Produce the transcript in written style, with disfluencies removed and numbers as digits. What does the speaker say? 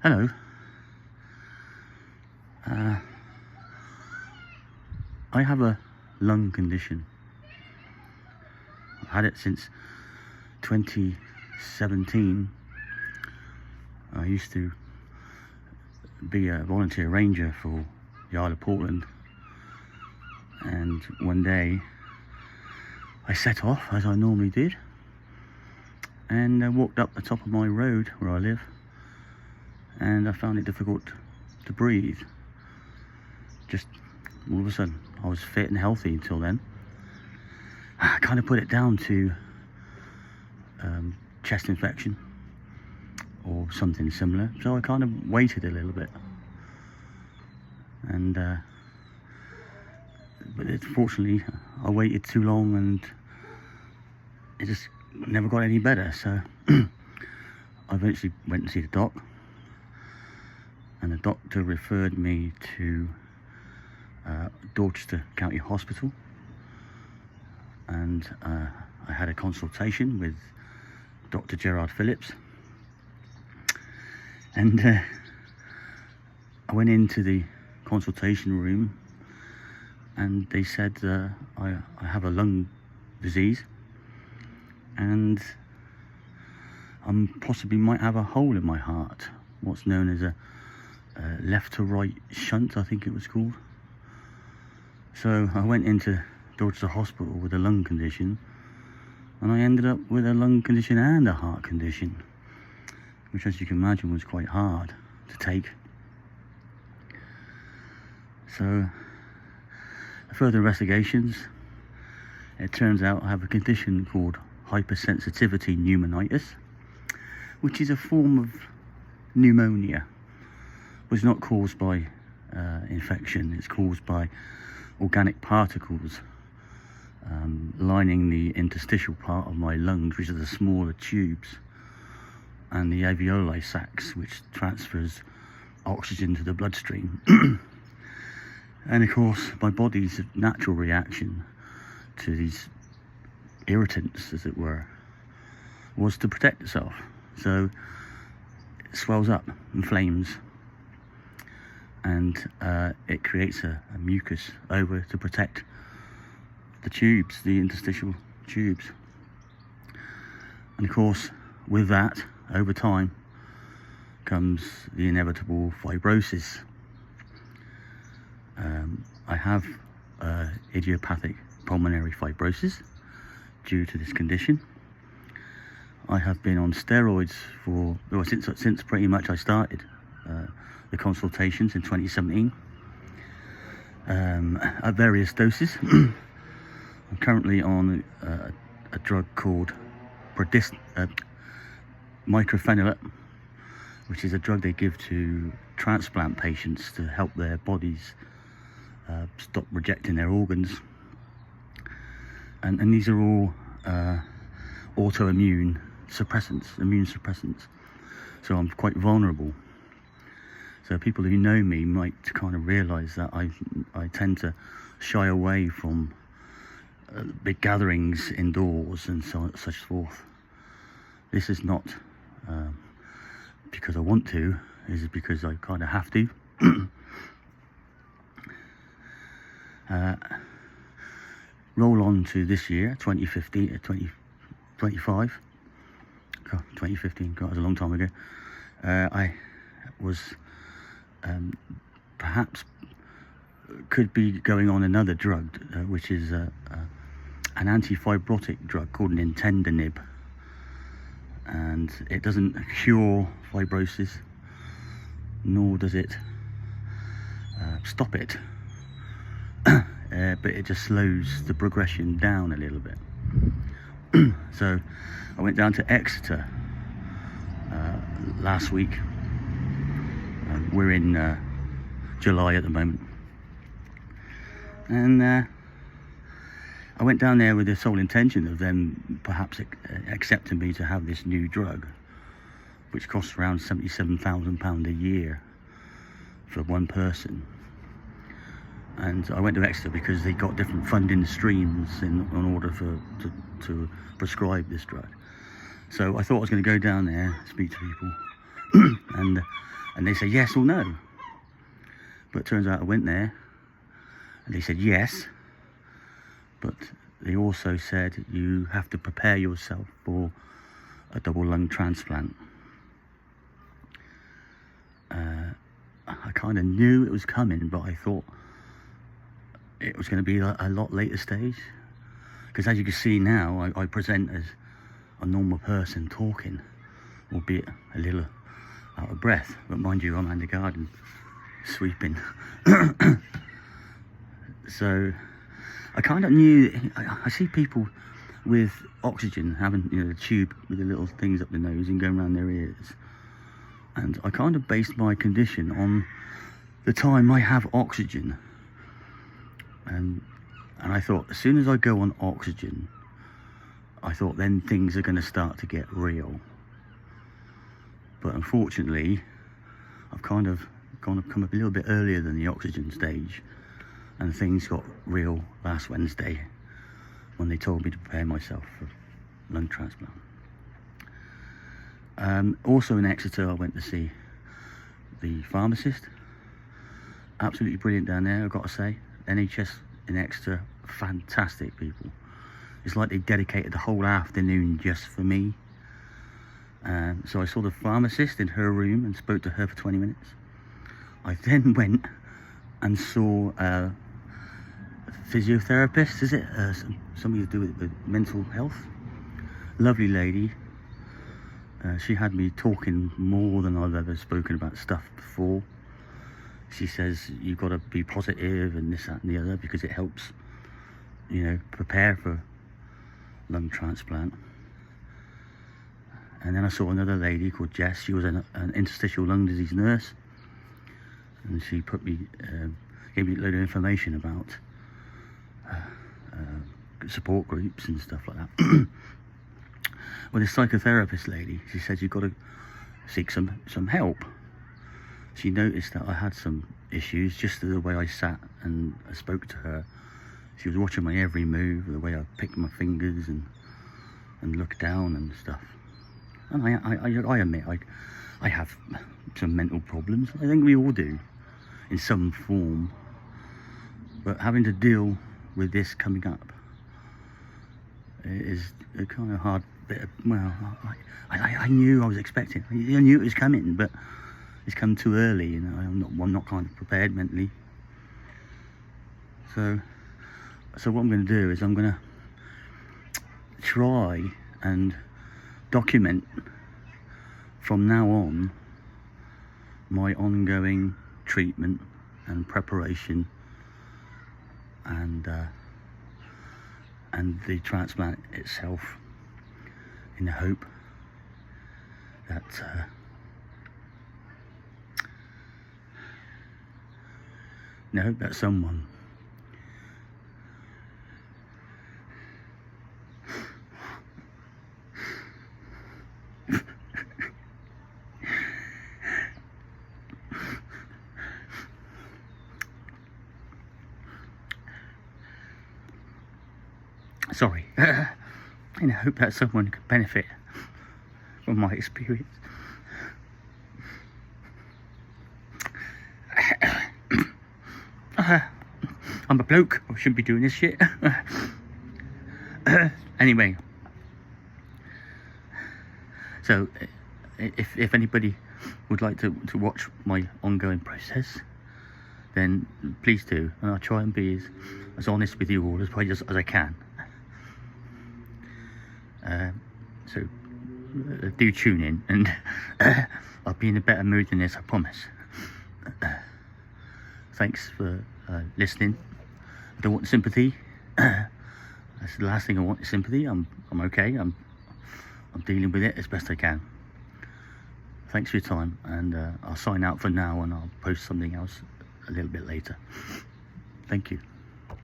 Hello. I have a lung condition. I've had it since 2017. I used to be a volunteer ranger for the Isle of Portland, and one day I set off, as I normally did, and I walked up the top of my road where I live, and I found it difficult to breathe. Just all of a sudden, I was fit and healthy until then. I kind of put it down to chest infection or something similar, so I kind of waited a little bit, and but fortunately I waited too long and it just never got any better. So I eventually went to see the doc, and the doctor referred me to Dorchester County Hospital, and I had a consultation with Dr. Gerard Phillips, and I went into the consultation room, and they said I have a lung disease, and I possibly might have a hole in my heart, what's known as a left to right shunt, I think it was called. So I went into Dorchester Hospital with a lung condition, and I ended up with a lung condition and a heart condition, which, as you can imagine, was quite hard to take. So further investigations, it turns out I have a condition called hypersensitivity pneumonitis, which is a form of pneumonia, but it's not caused by infection. It's caused by organic particles lining the interstitial part of my lungs, which are the smaller tubes, and the alveoli sacs, which transfers oxygen to the bloodstream. And of course, my body's natural reaction to these irritants, as it were, was to protect itself. So it swells up, inflames, and it creates a mucus over to protect the tubes, the interstitial tubes. And of course, with that, over time, comes the inevitable fibrosis. I have idiopathic pulmonary fibrosis due to this condition. I have been on steroids for, well, since pretty much I started the consultations in 2017, at various doses. I'm currently on a drug called mycophenolate, which is a drug they give to transplant patients to help their bodies stop rejecting their organs. And these are all autoimmune suppressants, immune suppressants. So I'm quite vulnerable. So people who know me might kind of realise that I tend to shy away from big gatherings indoors and such forth. This is not because I want to, this is because I kind of have to. Roll on to this year, 2015, 2025. God, 2015, God, that was a long time ago. I was perhaps could be going on another drug, which is an anti-fibrotic drug called nintedanib, and it doesn't cure fibrosis, nor does it stop it, but it just slows the progression down a little bit. So I went down to Exeter last week. We're in July at the moment, and I went down there with the sole intention of them perhaps accepting me to have this new drug, which costs around £77,000 a year for one person. And I went to Exeter because they got different funding streams in order to prescribe this drug. So I thought I was going to go down there, speak to people, and they said yes or no. But it turns out I went there, and they said yes, but they also said you have to prepare yourself for a double lung transplant. I kind of knew it was coming, but I thought it was going to be a lot later stage. Because as you can see now, I present as a normal person talking, albeit a little out of breath. But mind you, I'm in the garden sweeping. So I kind of knew. I see people with oxygen having, you know, the tube with the little things up their nose and going around their ears. And I kind of based my condition on the time I have oxygen. And I thought, as soon as I go on oxygen, I thought then things are going to start to get real. But unfortunately, I've kind of come up a little bit earlier than the oxygen stage, and things got real last Wednesday when they told me to prepare myself for lung transplant. Also in Exeter, I went to see the pharmacist. Absolutely brilliant down there, I've got to say. NHS in Exeter, fantastic people. It's like they dedicated the whole afternoon just for me. So I saw the pharmacist in her room and spoke to her for 20 minutes. I then went and saw a physiotherapist, is it? Something to do with mental health. Lovely lady. She had me talking more than I've ever spoken about stuff before. She says you've got to be positive and this, that and the other, because it helps, you know, prepare for lung transplant. And then I saw another lady called Jess. She was an interstitial lung disease nurse, and she put me, gave me a load of information about support groups and stuff like that. Well, this psychotherapist lady, she said you've got to seek some help. She noticed that I had some issues just the way I sat and I spoke to her. She was watching my every move, the way I picked my fingers and looked down and stuff. And I admit I have some mental problems. I think we all do, in some form. But having to deal with this coming up is a kind of hard bit of, well, I knew I was expecting. I knew it was coming, but it's come too early. You know, I'm not kind of prepared mentally. So what I'm going to do is I'm going to try and document from now on my ongoing treatment and preparation and the transplant itself, in the hope that someone sorry, and I hope that someone could benefit from my experience. I'm a bloke, I shouldn't be doing this shit. Anyway, so if anybody would like to watch my ongoing process, then please do, and I'll try and be as honest with you all as I can. So do tune in, and I'll be in a better mood than this, I promise. Thanks for listening. I don't want sympathy. That's the last thing I want, is sympathy. I'm okay. I'm dealing with it as best I can. Thanks for your time, and I'll sign out for now, and I'll post something else a little bit later. Thank you.